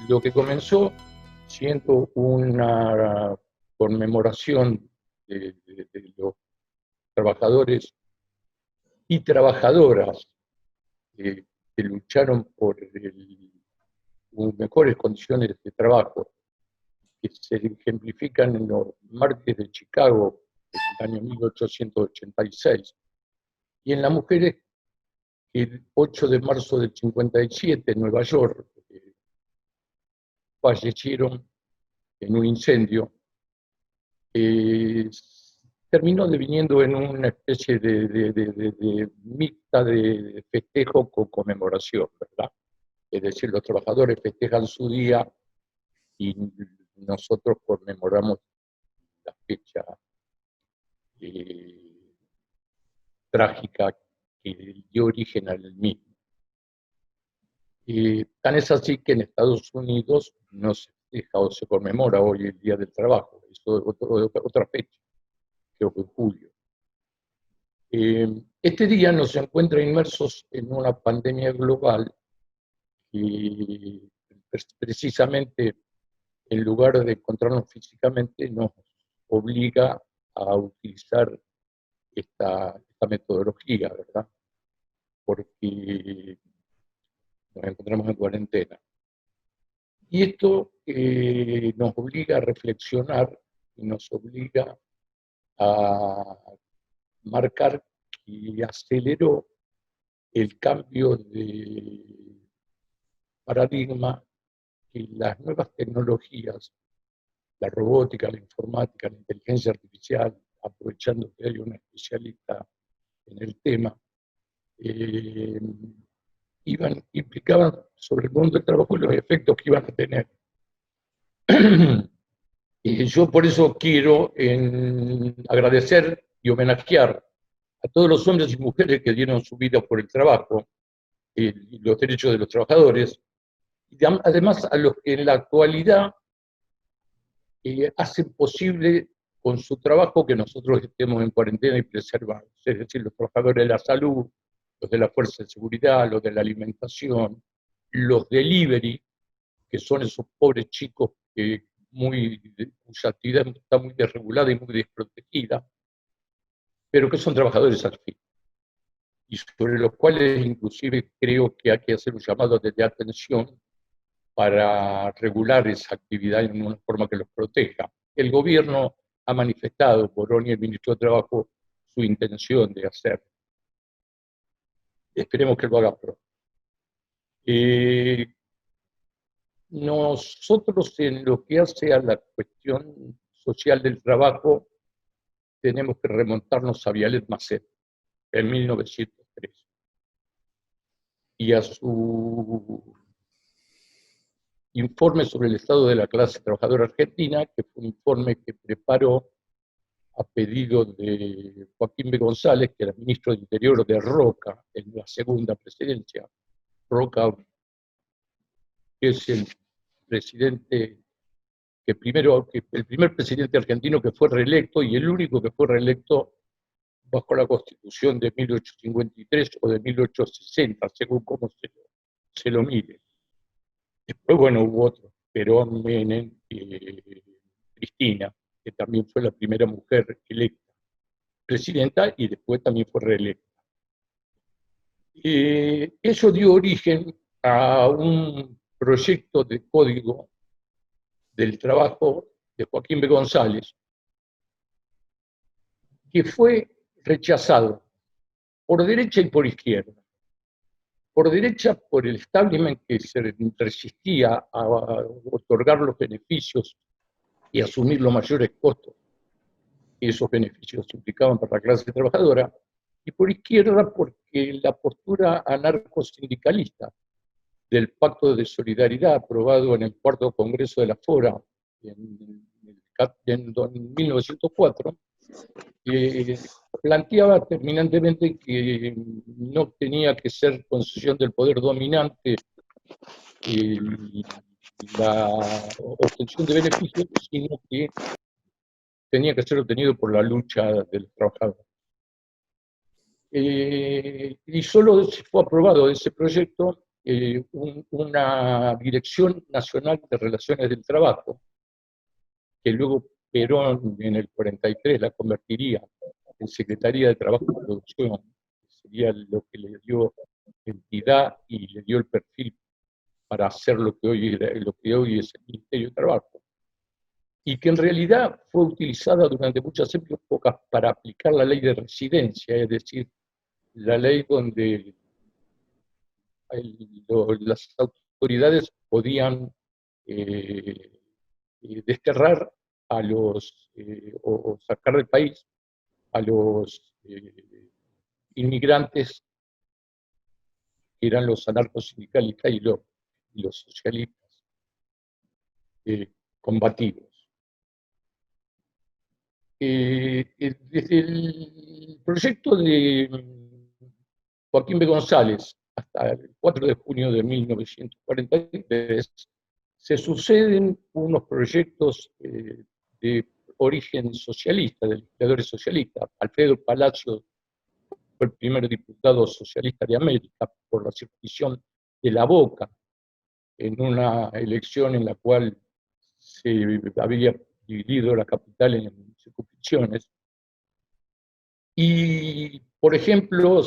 Lo que comenzó siendo una conmemoración de los trabajadores y trabajadoras que lucharon por mejores condiciones de trabajo, que se ejemplifican en los mártires de Chicago en el año 1886, y en las mujeres que el 8 de marzo del 57 en Nueva York fallecieron en un incendio, terminó deviniendo en una especie de mixta de festejo con conmemoración, ¿verdad? Es decir, los trabajadores festejan su día y nosotros conmemoramos la fecha eh, trágica que dio origen al mismo. Tan es así que en Estados Unidos no se festeja o se conmemora hoy el Día del Trabajo, es otra fecha, creo que en julio. Este día nos encuentra inmersos en una pandemia global que precisamente en lugar de encontrarnos físicamente nos obliga a utilizar esta metodología, ¿verdad? Porque nos encontramos en cuarentena. Y esto nos obliga a reflexionar y nos obliga a marcar que aceleró el cambio de paradigma que las nuevas tecnologías, la robótica, la informática, la inteligencia artificial, aprovechando que hay una especialista en el tema, eh, implicaban sobre el mundo del trabajo y los efectos que iban a tener. Y yo por eso quiero agradecer y homenajear a todos los hombres y mujeres que dieron su vida por el trabajo y los derechos de los trabajadores, y además a los que en la actualidad hacen posible con su trabajo que nosotros estemos en cuarentena y preservados, es decir, los trabajadores de la salud, los de la fuerza de seguridad, los de la alimentación, los delivery, que son esos pobres chicos cuya actividad está muy desregulada y muy desprotegida, pero que son trabajadores al fin, y sobre los cuales inclusive creo que hay que hacer un llamado de atención para regular esa actividad en una forma que los proteja. El gobierno ha manifestado, Morón y el ministro de Trabajo, su intención de hacerlo. Esperemos que lo haga pronto. Nosotros, en lo que hace a la cuestión social del trabajo, tenemos que remontarnos a Vialet Macet en 1903 y a su informe sobre el estado de la clase trabajadora argentina, que fue un informe que preparó a pedido de Joaquín B. González, que era ministro de Interior de Roca en la segunda presidencia. Roca, que es el presidente el primer presidente argentino que fue reelecto y el único que fue reelecto bajo la Constitución de 1853 o de 1860, según cómo se lo mire. Después, bueno, hubo otros, Perón, Menem, Cristina, que también fue la primera mujer electa presidenta y después también fue reelecta. Eso dio origen a un proyecto de código del trabajo de Joaquín B. González, que fue rechazado por derecha y por izquierda. Por derecha, por el establishment que se resistía a otorgar los beneficios y asumir los mayores costos que esos beneficios implicaban para la clase trabajadora, y por izquierda porque la postura anarcosindicalista del Pacto de Solidaridad aprobado en el cuarto Congreso de la FORA en 1904, planteaba terminantemente que no tenía que ser concesión del poder dominante la obtención de beneficios, sino que tenía que ser obtenido por la lucha de los trabajadores. Y solo fue aprobado ese proyecto una Dirección Nacional de Relaciones del Trabajo, que luego Perón en el 43 la convertiría en Secretaría de Trabajo y Producción, que sería lo que le dio entidad y le dio el perfil para hacer lo que hoy es el Ministerio de Trabajo, y que en realidad fue utilizada durante muchas épocas para aplicar la ley de residencia, es decir, la ley donde las autoridades podían eh, desterrar a o sacar del país a los inmigrantes que eran los anarcosindicalistas y los socialistas combativos. Desde el proyecto de Joaquín B. González hasta el 4 de junio de 1943 se suceden unos proyectos de origen socialista, de legisladores socialistas. Alfredo Palacio fue el primer diputado socialista de América por la circunscripción de La Boca, en una elección en la cual se había dividido la capital en circunscripciones. Y, por ejemplo,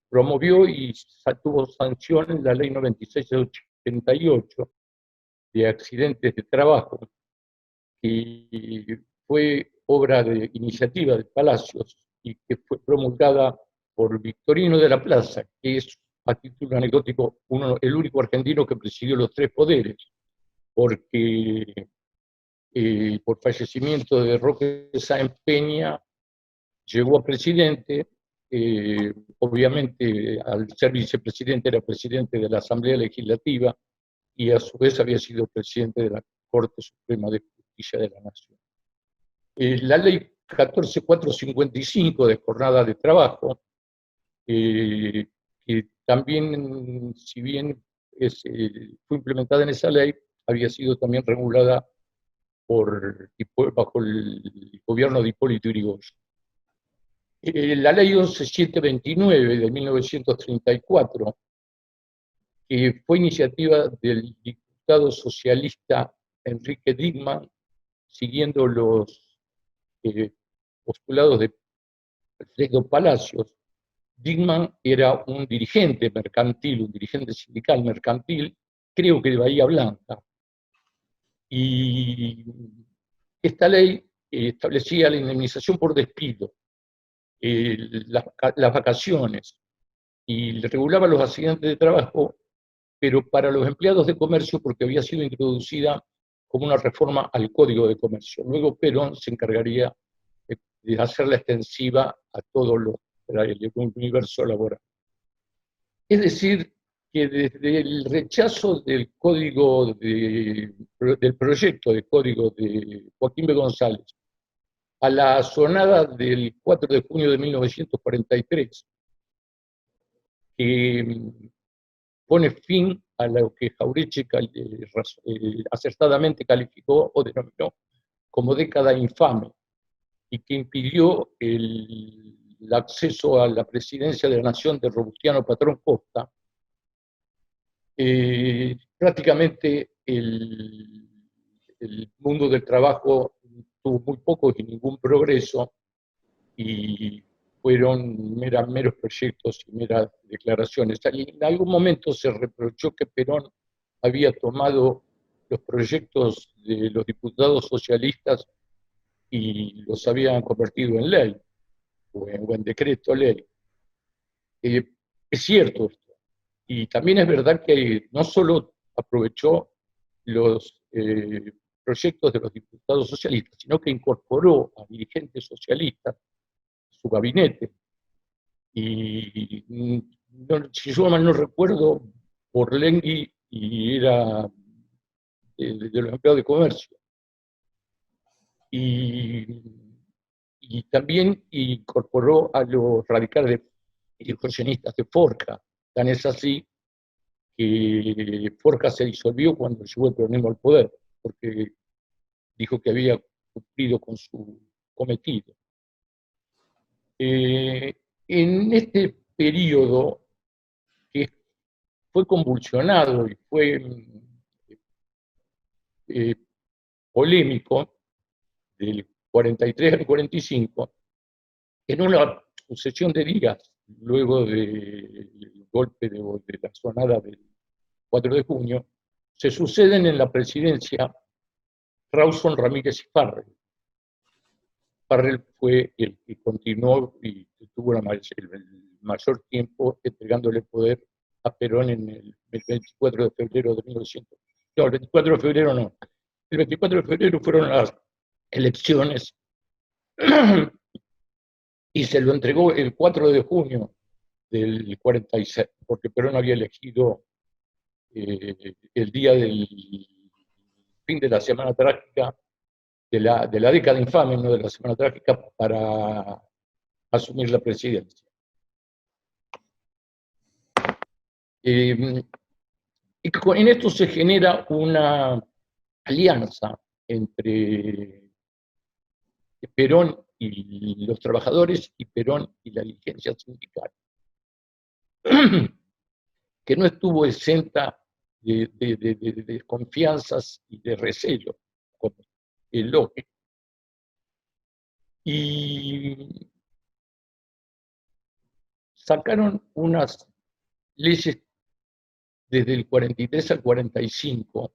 promovió y tuvo sanción en la ley 96 de 88 de accidentes de trabajo, que fue obra de iniciativa de Palacios y que fue promulgada por Victorino de la Plaza, que es, a título anecdótico, el único argentino que presidió los tres poderes, porque por fallecimiento de Roque Sáenz Peña llegó a presidente, obviamente al ser vicepresidente era presidente de la Asamblea Legislativa y a su vez había sido presidente de la Corte Suprema de Justicia de la Nación. La ley 14455 de jornada de trabajo, que también, si bien fue implementada en esa ley, había sido también regulada bajo el gobierno de Hipólito Yrigoyen. La ley 11729 de 1934, que fue iniciativa del diputado socialista Enrique Digman, siguiendo los postulados de Alfredo Palacios. Digman era un dirigente mercantil, un dirigente sindical mercantil, creo que de Bahía Blanca, y esta ley establecía la indemnización por despido, las vacaciones, y regulaba los accidentes de trabajo, pero para los empleados de comercio, porque había sido introducida como una reforma al Código de Comercio. Luego Perón se encargaría de hacerla extensiva a todo el universo laboral. Es decir, que desde el rechazo del del proyecto de código de Joaquín B. González a la sonada del 4 de junio de 1943, que pone fin a lo que Jauretche acertadamente calificó o denominó como década infame, y que impidió el acceso a la presidencia de la Nación de Robustiano Patrón Costa. Prácticamente el mundo del trabajo tuvo muy poco y ningún progreso, y fueron meros proyectos y meras declaraciones. En algún momento se reprochó que Perón había tomado los proyectos de los diputados socialistas y los habían convertido en ley, o en decreto ley. Es cierto esto. Y también es verdad que no solo aprovechó los proyectos de los diputados socialistas, sino que incorporó a dirigentes socialistas a su gabinete. Y si yo mal no recuerdo, Borlengui y era de los empleados de comercio. Y también incorporó a los radicales y excursionistas de Forja. Tan es así que Forja se disolvió cuando llegó el peronismo al poder, porque dijo que había cumplido con su cometido. En este periodo, que es fue convulsionado y fue polémico del 43 al 45, en una sucesión de días luego del golpe de la sonada del 4 de junio, se suceden en la presidencia Rawson, Ramírez y Farrell. Farrell fue el que continuó y tuvo el mayor tiempo entregándole poder a Perón en el 24 de febrero de 1900. No, el 24 de febrero no. El 24 de febrero fueron las elecciones y se lo entregó el 4 de junio del 46, porque Perón había elegido el día del fin de la Semana Trágica, de la década infame, no de la Semana Trágica, para asumir la presidencia. En esto se genera una alianza entre Perón y los trabajadores y Perón y la dirigencia sindical, que no estuvo exenta de desconfianzas y de recelo, como es lógico. Y sacaron unas leyes desde el 43 al 45,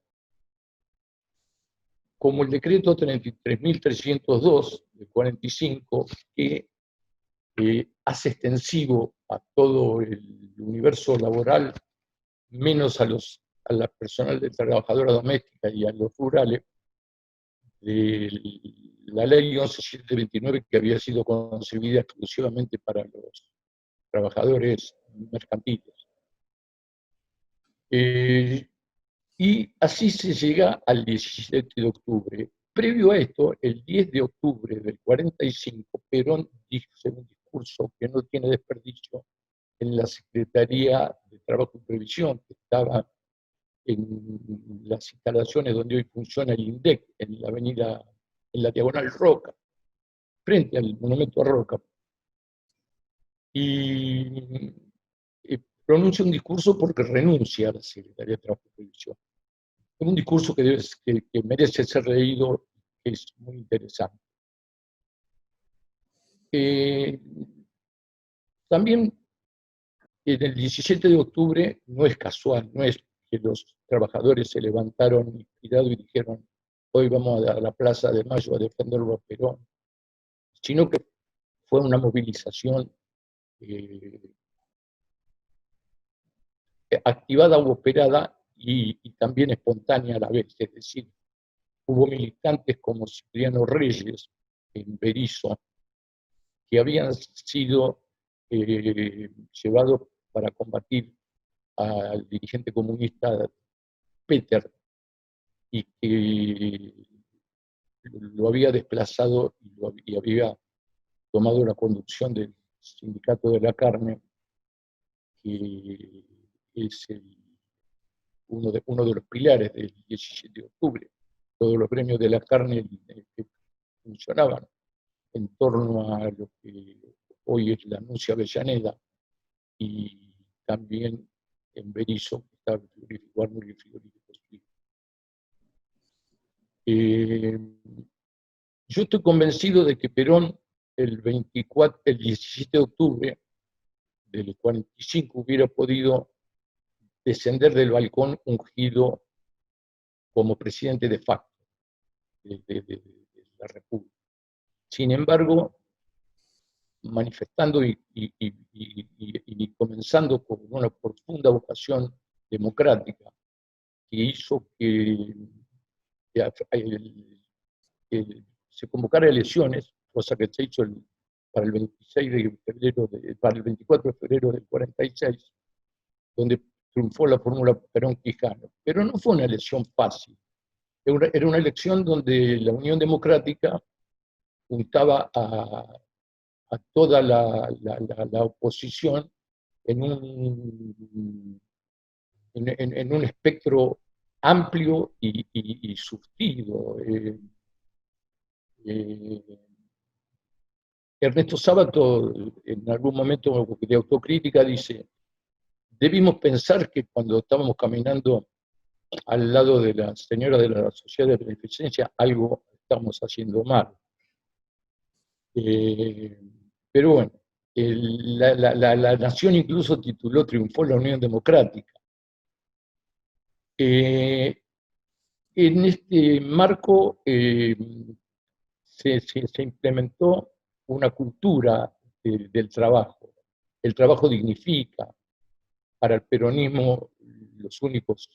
como el decreto 33.302 del 45, que hace extensivo a todo el universo laboral, menos a la personal de trabajadora doméstica y a los rurales, de la ley 11.729, que había sido concebida exclusivamente para los trabajadores mercantiles. Y así se llega al 17 de octubre. Previo a esto, el 10 de octubre del 45, Perón dijo en un discurso que no tiene desperdicio en la Secretaría de Trabajo y Previsión, que estaba en las instalaciones donde hoy funciona el INDEC, en la avenida, en la diagonal Roca, frente al monumento a Roca. Y pronuncia un discurso porque renuncia a la Secretaría de Trabajo y Previsión. Es un discurso que merece ser leído, que es muy interesante. También en el 17 de octubre no es casual, no es que los trabajadores se levantaron inspirados y dijeron hoy vamos a la Plaza de Mayo a defenderlo a Perón, sino que fue una movilización activada u operada y también espontánea a la vez, es decir, hubo militantes como Cipriano Reyes en Berisso, que habían sido llevados para combatir al dirigente comunista Peter, y que lo había desplazado y había tomado la conducción del Sindicato de la Carne, que es uno de los pilares del 17 de octubre. Todos los gremios de la carne que funcionaban en torno a lo que hoy es la Nuncia Avellaneda, y también en Berisso, que está el frigorífico Suizo. Yo estoy convencido de que Perón, el 17 de octubre del 45, hubiera podido descender del balcón ungido como presidente de facto de la República. Sin embargo, manifestando y comenzando con una profunda vocación democrática que hizo que se convocara elecciones, cosa que se hizo para el 26 de febrero, para el 24 de febrero del 46, donde triunfó la fórmula Perón-Quijano. Pero no fue una elección fácil. Era una elección donde la Unión Democrática juntaba a toda la oposición en un espectro amplio y surtido. Ernesto Sábato, en algún momento de autocrítica, dice: debimos pensar que cuando estábamos caminando al lado de la señora de la Sociedad de Beneficencia, algo estábamos haciendo mal. Pero bueno, la nación incluso tituló Triunfó la Unión Democrática. En este marco se implementó una cultura del trabajo. El trabajo dignifica. Para el peronismo, los únicos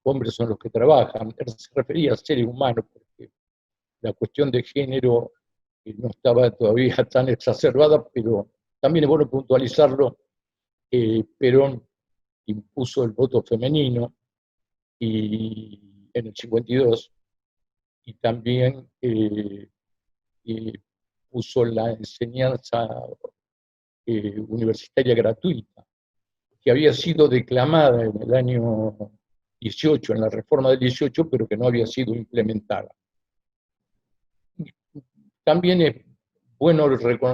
hombres son los que trabajan. Se refería a seres humanos, porque la cuestión de género no estaba todavía tan exacerbada, pero también es bueno puntualizarlo. Perón impuso el voto femenino y, en el 52, y también puso la enseñanza universitaria gratuita, que había sido declamada en el año 18, en la reforma del 18, pero que no había sido implementada. También es bueno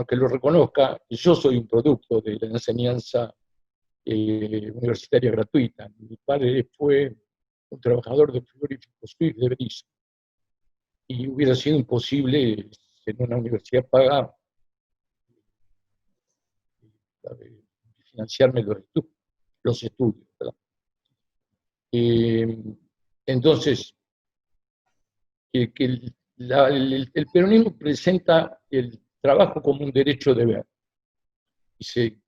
que lo reconozca, yo soy un producto de la enseñanza universitaria gratuita. Mi padre fue un trabajador de frigorífico Swift de Berizo, y hubiera sido imposible en una universidad paga financiarme los estudios. Entonces, que el peronismo presenta el trabajo como un derecho de ver. Dice,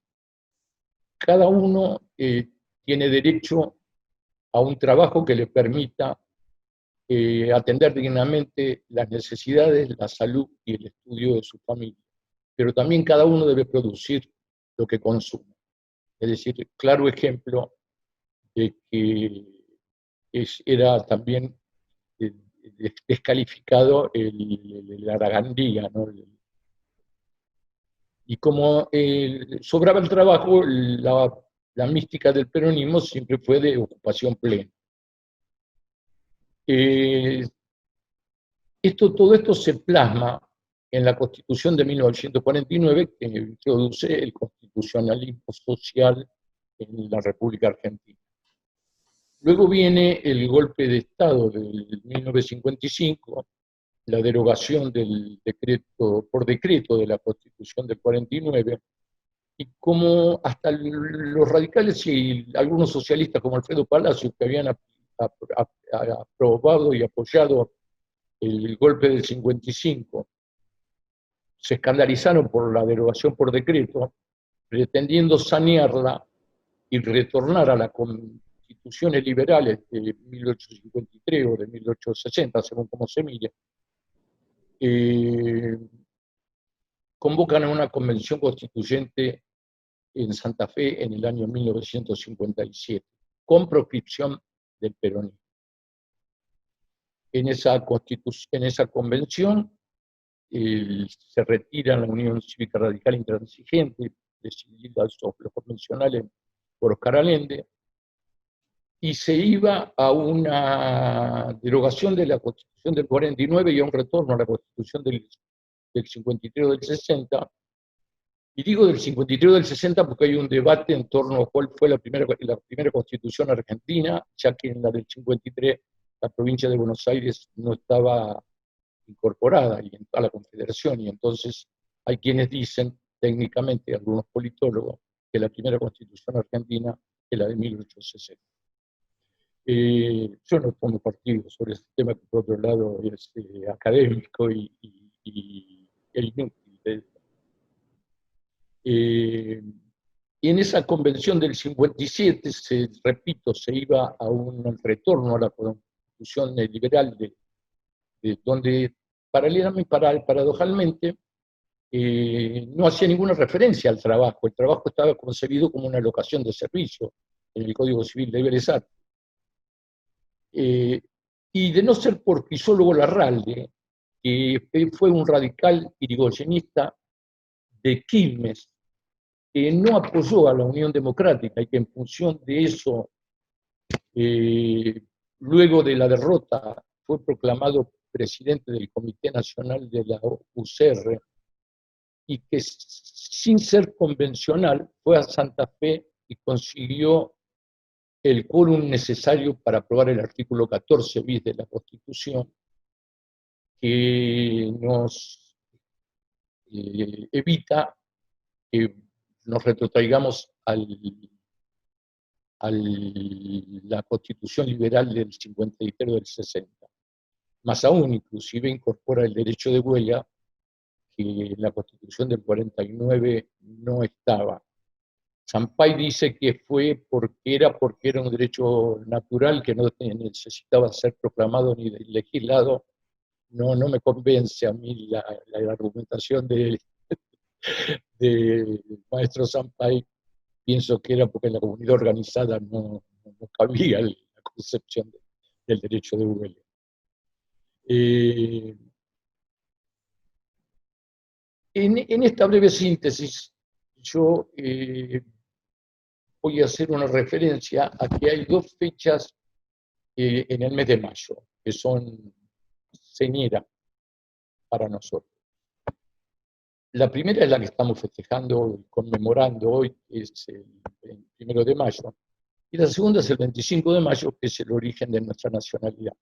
cada uno tiene derecho a un trabajo que le permita atender dignamente las necesidades, la salud y el estudio de su familia. Pero también cada uno debe producir lo que consume. Es decir, claro ejemplo de que era también descalificado la aragandía, ¿no? Y como sobraba el trabajo, la mística del peronismo siempre fue de ocupación plena. Todo esto se plasma en la Constitución de 1949, que introduce el constitucionalismo social en la República Argentina. Luego viene el golpe de Estado del 1955, la derogación del decreto, por decreto de la Constitución del 49, y como hasta los radicales y algunos socialistas como Alfredo Palacio, que habían aprobado y apoyado el golpe del 55, se escandalizaron por la derogación por decreto, pretendiendo sanearla y retornar a las constituciones liberales de 1853 o de 1860, según como se mire. Convocan a una convención constituyente en Santa Fe en el año 1957, con proscripción del peronismo. En esa convención se retira la Unión Cívica Radical Intransigente, decidida sobre los convencionales por Oscar Allende, y se iba a una derogación de la Constitución del 49 y a un retorno a la Constitución del 53 o del 60. Y digo del 53 o del 60 porque hay un debate en torno a cuál fue la primera Constitución argentina, ya que en la del 53 la provincia de Buenos Aires no estaba incorporada a la Confederación, y entonces hay quienes dicen, técnicamente, algunos politólogos, que la primera Constitución argentina es la de 1860. Yo no tomo partido sobre ese tema, que por otro lado es académico e inútil. Y en esa convención del 57, repito, se iba a un retorno a la constitución liberal, donde paralelamente, paradojalmente, no hacía ninguna referencia al trabajo. El trabajo estaba concebido como una locación de servicio en el Código Civil de Vélez. Y de no ser por Crisólogo Larralde, que fue un radical irigoyenista de Quilmes, que no apoyó a la Unión Democrática y que en función de eso, luego de la derrota, fue proclamado presidente del Comité Nacional de la UCR, y que sin ser convencional fue a Santa Fe y consiguió el quórum necesario para aprobar el artículo 14 bis de la Constitución, que nos evita que nos retrotraigamos a la Constitución liberal del 53 o del 60. Más aún, inclusive incorpora el derecho de huelga, que en la Constitución del 49 no estaba. Sampay dice que fue porque era un derecho natural que no necesitaba ser proclamado ni legislado. No, no me convence a mí la argumentación del maestro Sampay. Pienso que era porque en la comunidad organizada no cabía la concepción del derecho de huelga. En esta breve síntesis, yo voy a hacer una referencia a que hay dos fechas en el mes de mayo, que son señeras para nosotros. La primera es la que estamos festejando y conmemorando hoy, que es el 1 de mayo, y la segunda es el 25 de mayo, que es el origen de nuestra nacionalidad.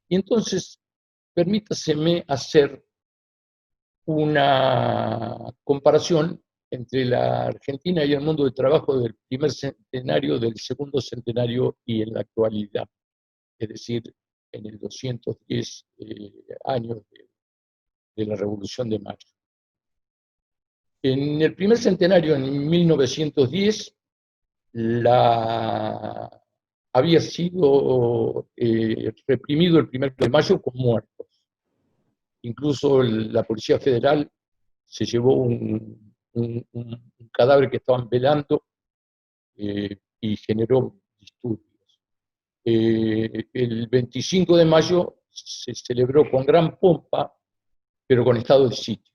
Y entonces, permítaseme hacer una comparación entre la Argentina y el mundo del trabajo del primer centenario, del segundo centenario y en la actualidad, es decir, en el 210 años de la Revolución de Mayo. En el primer centenario, en 1910, había sido reprimido el 1 de mayo con muertos. Incluso la Policía Federal se llevó un cadáver que estaban velando y generó disturbios. El 25 de mayo se celebró con gran pompa, pero con estado de sitio,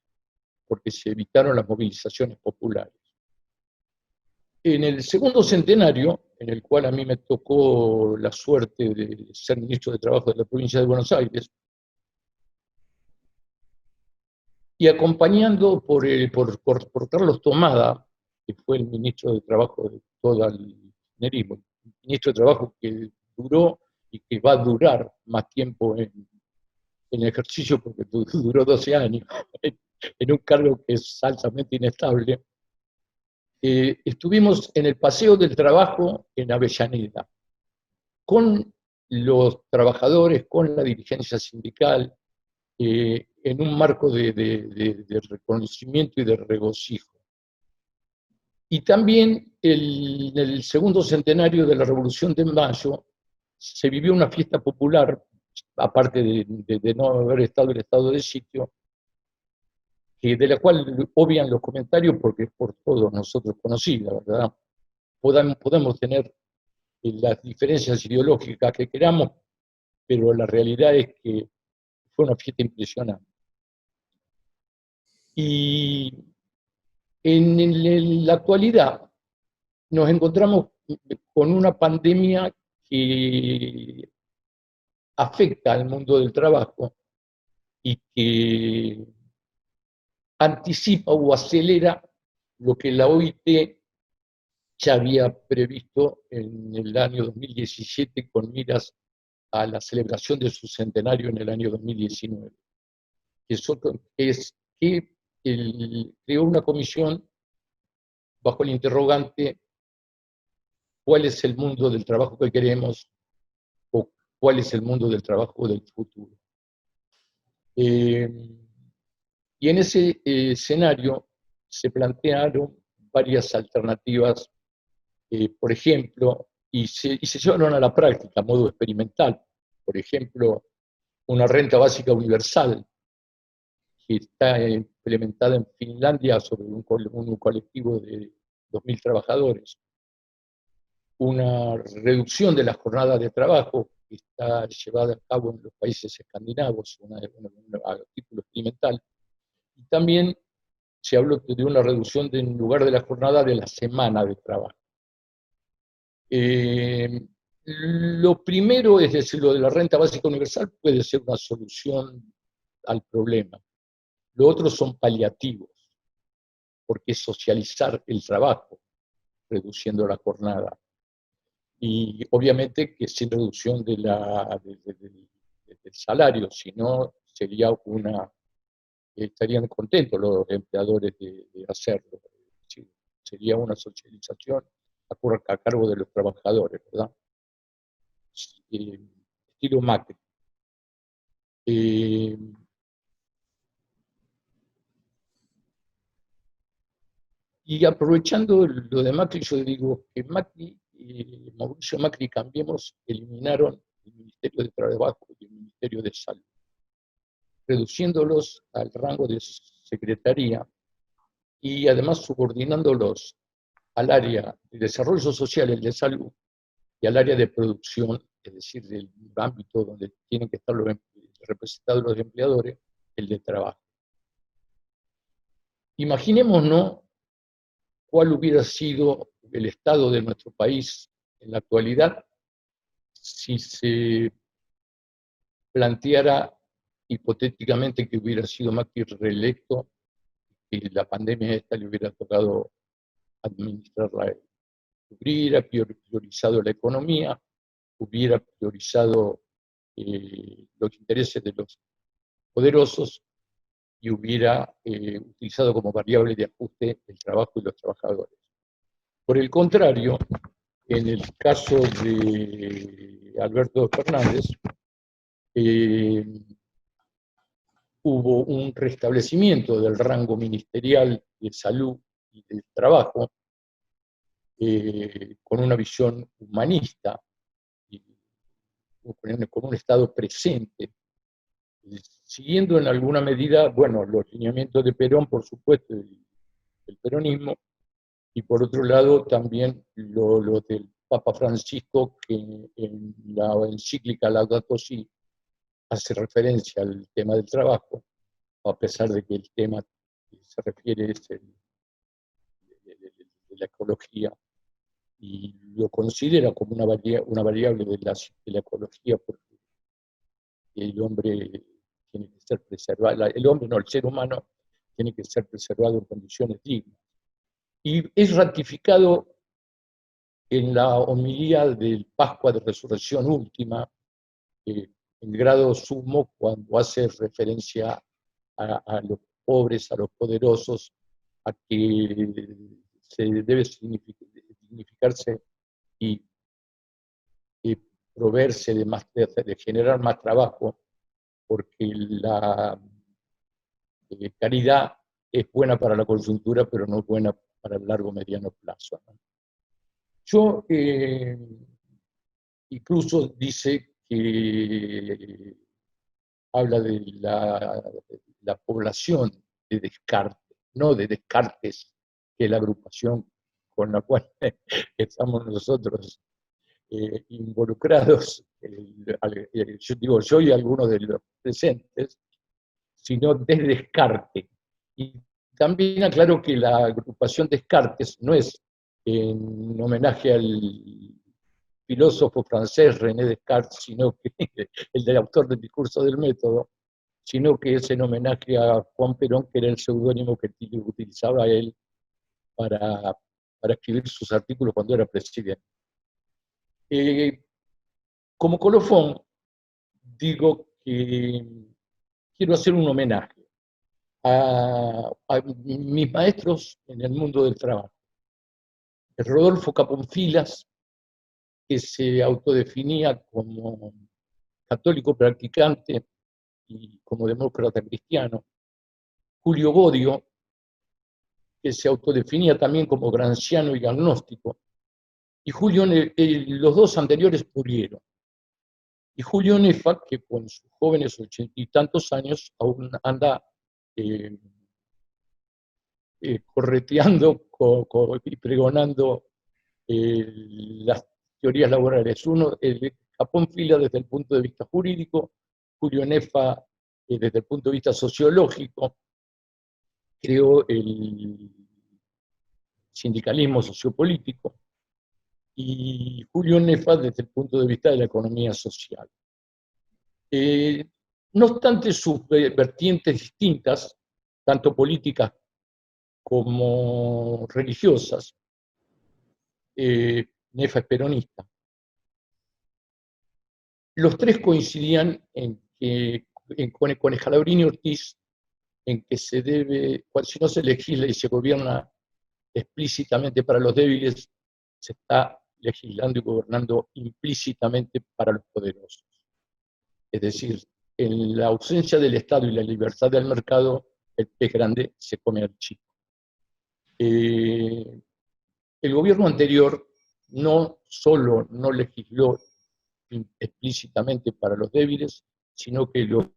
porque se evitaron las movilizaciones populares. En el segundo centenario, en el cual a mí me tocó la suerte de ser ministro de Trabajo de la provincia de Buenos Aires, y acompañando por Carlos Tomada, que fue el ministro de Trabajo de todo el kirchnerismo, ministro de Trabajo que duró y que va a durar más tiempo en ejercicio, porque duró 12 años, en un cargo que es altamente inestable. Estuvimos en el Paseo del Trabajo en Avellaneda, con los trabajadores, con la dirigencia sindical, en un marco de reconocimiento y de regocijo. Y también en el segundo centenario de la Revolución de Mayo se vivió una fiesta popular, aparte de no haber estado el estado de sitio, de la cual obvian los comentarios porque es por todos nosotros conocida, ¿verdad? Podemos tener las diferencias ideológicas que queramos, pero la realidad es que fue una fiesta impresionante. Y en la actualidad nos encontramos con una pandemia que afecta al mundo del trabajo y que anticipa o acelera lo que la OIT ya había previsto en el año 2017 con miras a la celebración de su centenario en el año 2019, que creó una comisión bajo el interrogante ¿cuál es el mundo del trabajo que queremos o cuál es el mundo del trabajo del futuro? Y en ese escenario se plantearon varias alternativas, por ejemplo, y se llevaron a la práctica a modo experimental. Por ejemplo, una renta básica universal que está implementada en Finlandia sobre un colectivo de 2.000 trabajadores. Una reducción de las jornadas de trabajo que está llevada a cabo en los países escandinavos, a título experimental. Y también se habló de una reducción en lugar de la jornada de la semana de trabajo. Lo primero, es decir, lo de la renta básica universal puede ser una solución al problema. Lo otro son paliativos, porque es socializar el trabajo, reduciendo la jornada. Y obviamente que sin reducción del salario, si no sería estarían contentos los empleadores de hacerlo. Sí, sería una socialización a cargo de los trabajadores, ¿verdad? Estilo Macri. Y aprovechando lo de Macri, yo digo que Mauricio Macri y Cambiemos eliminaron el Ministerio de Trabajo y el Ministerio de Salud, reduciéndolos al rango de secretaría y además subordinándolos al área de desarrollo social, el de salud, y al área de producción, es decir, del ámbito donde tienen que estar representados los empleadores, el de trabajo. Imaginémonos cuál hubiera sido el estado de nuestro país en la actualidad si se planteara hipotéticamente que hubiera sido Macri reelecto y la pandemia esta le hubiera tocado administrarla. Hubiera priorizado la economía, hubiera priorizado los intereses de los poderosos y hubiera utilizado como variable de ajuste el trabajo y los trabajadores. Por el contrario, en el caso de Alberto Fernández, hubo un restablecimiento del rango ministerial de salud y de trabajo con una visión humanista, y con un Estado presente, siguiendo en alguna medida, bueno, los lineamientos de Perón, por supuesto, del peronismo, y por otro lado también lo del Papa Francisco, que en la encíclica Laudato Si hace referencia al tema del trabajo, a pesar de que el tema que se refiere es de la ecología, y lo considera como una variable de la ecología, porque el hombre tiene que ser preservado, el hombre no, el ser humano tiene que ser preservado en condiciones dignas. Y es ratificado en la homilía del Pascua de Resurrección Última, en grado sumo, cuando hace referencia a los pobres, a los poderosos, a que se debe significarse y proveerse de generar más trabajo, porque la caridad es buena para la coyuntura, pero no es buena para el largo mediano plazo, ¿no? Yo, incluso dice que habla de la población de Descartes, no de Descartes, que es la agrupación con la cual estamos nosotros involucrados, yo digo yo y algunos de los presentes, sino de Descartes. Y también aclaro que la agrupación Descartes no es en homenaje al filósofo francés René Descartes, sino que el del autor del discurso del método, sino que es en homenaje a Juan Perón, que era el seudónimo que utilizaba él para escribir sus artículos cuando era presidente. Como colofón, digo que quiero hacer un homenaje a mis maestros en el mundo del trabajo. Rodolfo Caponfilas, que se autodefinía como católico practicante y como demócrata cristiano. Julio Bodio, que se autodefinía también como gramsciano y agnóstico. Y Julio, los dos anteriores murieron. Y Julio Nefa, que con sus jóvenes 80 y tantos años aún anda correteando y pregonando las teorías laborales. Uno, Caponfilas desde el punto de vista jurídico, Julio Nefa desde el punto de vista sociológico, creó el sindicalismo sociopolítico, y Julio Nefa desde el punto de vista de la economía social. No obstante sus vertientes distintas, tanto políticas como religiosas, Nefa es peronista. Los tres coincidían en que, con Scalabrini y Ortiz, en que se debe, si no se legisla y se gobierna explícitamente para los débiles, se está legislando y gobernando implícitamente para los poderosos. Es decir, en la ausencia del Estado y la libertad del mercado, el pez grande se come al chico. El gobierno anterior no solo no legisló explícitamente para los débiles, sino que lo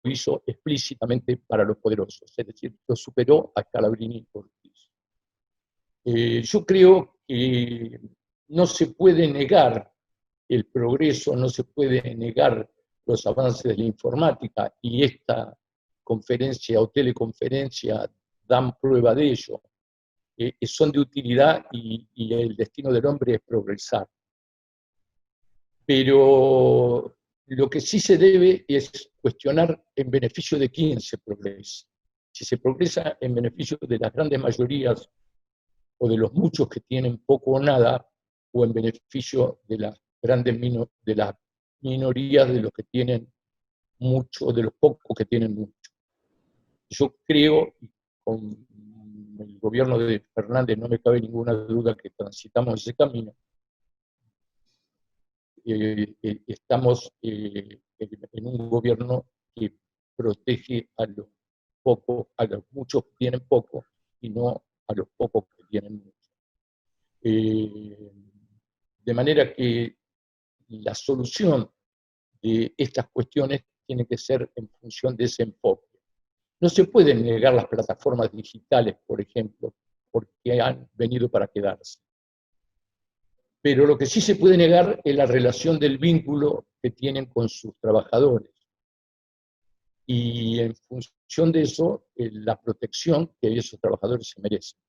hizo explícitamente para los poderosos, es decir, lo superó a Scalabrini y Ortiz. Yo creo que no se puede negar el progreso, no se puede negar los avances de la informática, y esta conferencia o teleconferencia dan prueba de ello. Son de utilidad y el destino del hombre es progresar. Pero lo que sí se debe es cuestionar en beneficio de quién se progresa. Si se progresa en beneficio de las grandes mayorías o de los muchos que tienen poco o nada, o en beneficio de las grandes de las minorías de los que tienen mucho, de los pocos que tienen mucho. Yo creo, y con el gobierno de Fernández no me cabe ninguna duda que transitamos ese camino, estamos en un gobierno que protege a los pocos, a los muchos que tienen poco, y no a los pocos que tienen mucho. De manera que la solución de estas cuestiones tiene que ser en función de ese enfoque. No se pueden negar las plataformas digitales, por ejemplo, porque han venido para quedarse. Pero lo que sí se puede negar es la relación del vínculo que tienen con sus trabajadores. Y en función de eso, la protección que esos trabajadores se merecen.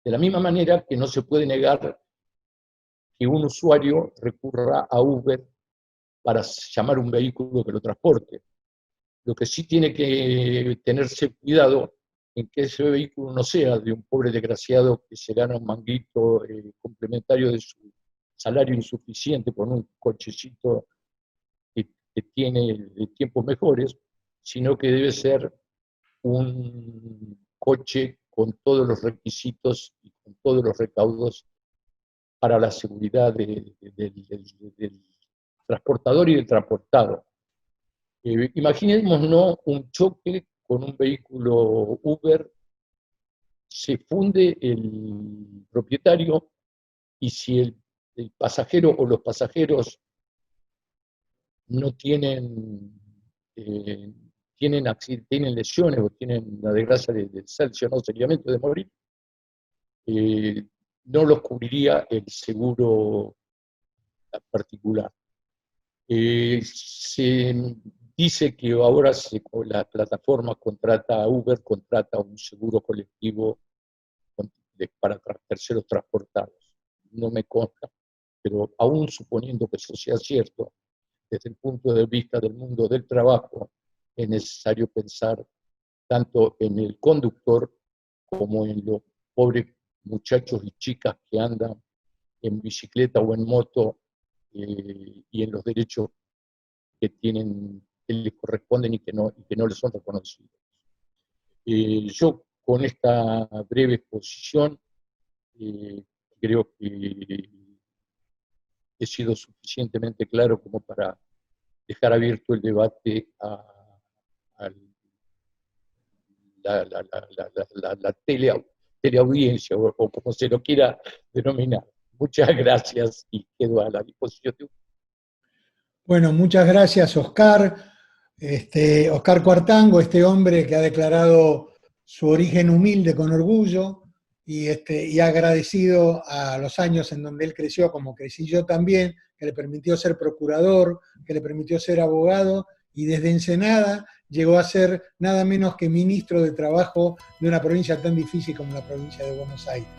De la misma manera que no se puede negar que un usuario recurra a Uber para llamar un vehículo que lo transporte. Lo que sí tiene que tenerse cuidado en que ese vehículo no sea de un pobre desgraciado que se gana un manguito complementario de su salario insuficiente por un cochecito que tiene de tiempos mejores, sino que debe ser un coche con todos los requisitos y con todos los recaudos para la seguridad del transportador y del transportado. Imaginémonos un choque con un vehículo Uber, se funde el propietario, y si el pasajero o los pasajeros no tienen, tienen lesiones o tienen la desgracia de ser lesionados seriamente, de morir, no los cubriría el seguro particular. Se dice que ahora la plataforma contrata a Uber, contrata un seguro colectivo para terceros transportados. No me consta, pero aún suponiendo que eso sea cierto, desde el punto de vista del mundo del trabajo, es necesario pensar tanto en el conductor como en los pobres muchachos y chicas que andan en bicicleta o en moto, y en los derechos que les corresponden y que no les son reconocidos. Yo con esta breve exposición creo que he sido suficientemente claro como para dejar abierto el debate a la teleaudiencia, o como se lo quiera denominar. Muchas gracias y quedo a la disposición de ustedes. Bueno, muchas gracias, Oscar. Oscar Cuartango, este hombre que ha declarado su origen humilde con orgullo y agradecido a los años en donde él creció, como crecí yo también, que le permitió ser procurador, que le permitió ser abogado, y desde Ensenada llegó a ser nada menos que ministro de Trabajo de una provincia tan difícil como la provincia de Buenos Aires.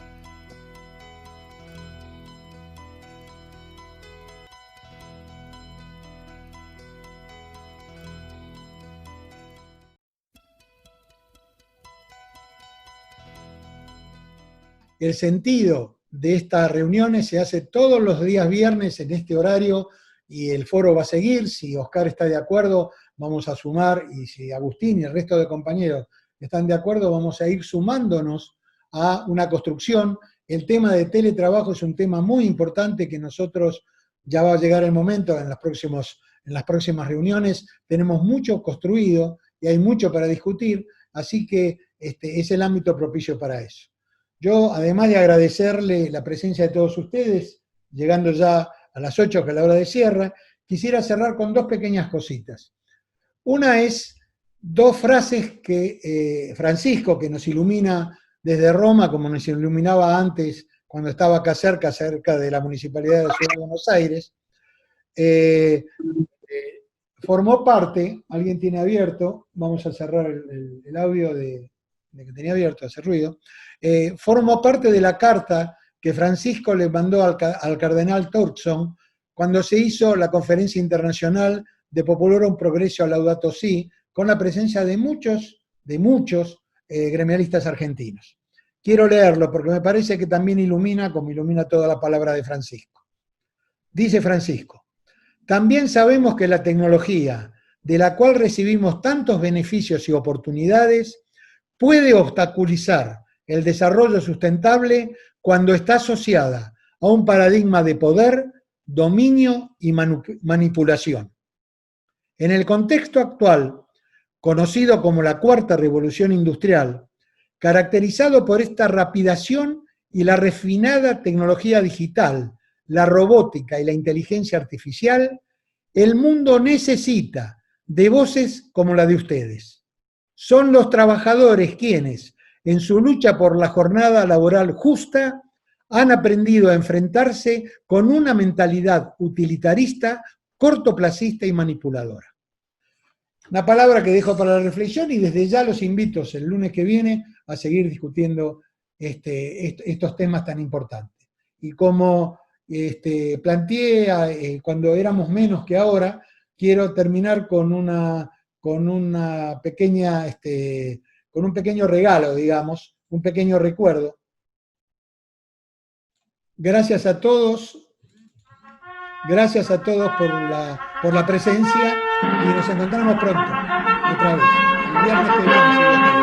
El sentido de estas reuniones se hace todos los días viernes en este horario y el foro va a seguir. Si Oscar está de acuerdo, vamos a sumar, y si Agustín y el resto de compañeros están de acuerdo, vamos a ir sumándonos a una construcción. El tema de teletrabajo es un tema muy importante que nosotros, ya va a llegar el momento en las próximas reuniones, tenemos mucho construido y hay mucho para discutir, así que es el ámbito propicio para eso. Yo, además de agradecerle la presencia de todos ustedes, llegando ya a las 8, que es la hora de cierre, quisiera cerrar con dos pequeñas cositas. Una es dos frases que Francisco, que nos ilumina desde Roma, como nos iluminaba antes cuando estaba acá cerca de la Municipalidad de la Ciudad de Buenos Aires, formó parte, alguien tiene abierto, vamos a cerrar el audio de que tenía abierto, hace ruido, formó parte de la carta que Francisco le mandó al cardenal Turkson cuando se hizo la conferencia internacional de Populorum Progressio Laudato Si, con la presencia de muchos gremialistas argentinos. Quiero leerlo porque me parece que también ilumina, como ilumina toda la palabra de Francisco. Dice Francisco: también sabemos que la tecnología, de la cual recibimos tantos beneficios y oportunidades, puede obstaculizar el desarrollo sustentable cuando está asociada a un paradigma de poder, dominio y manipulación. En el contexto actual, conocido como la Cuarta Revolución Industrial, caracterizado por esta rapidación y la refinada tecnología digital, la robótica y la inteligencia artificial, el mundo necesita de voces como la de ustedes. Son los trabajadores quienes, en su lucha por la jornada laboral justa, han aprendido a enfrentarse con una mentalidad utilitarista, cortoplacista y manipuladora. Una palabra que dejo para la reflexión, y desde ya los invito el lunes que viene a seguir discutiendo estos temas tan importantes. Y como planteé cuando éramos menos que ahora, quiero terminar con un pequeño regalo, digamos, un pequeño recuerdo. Gracias a todos por la presencia, y nos encontramos pronto, otra vez, el viernes que viene.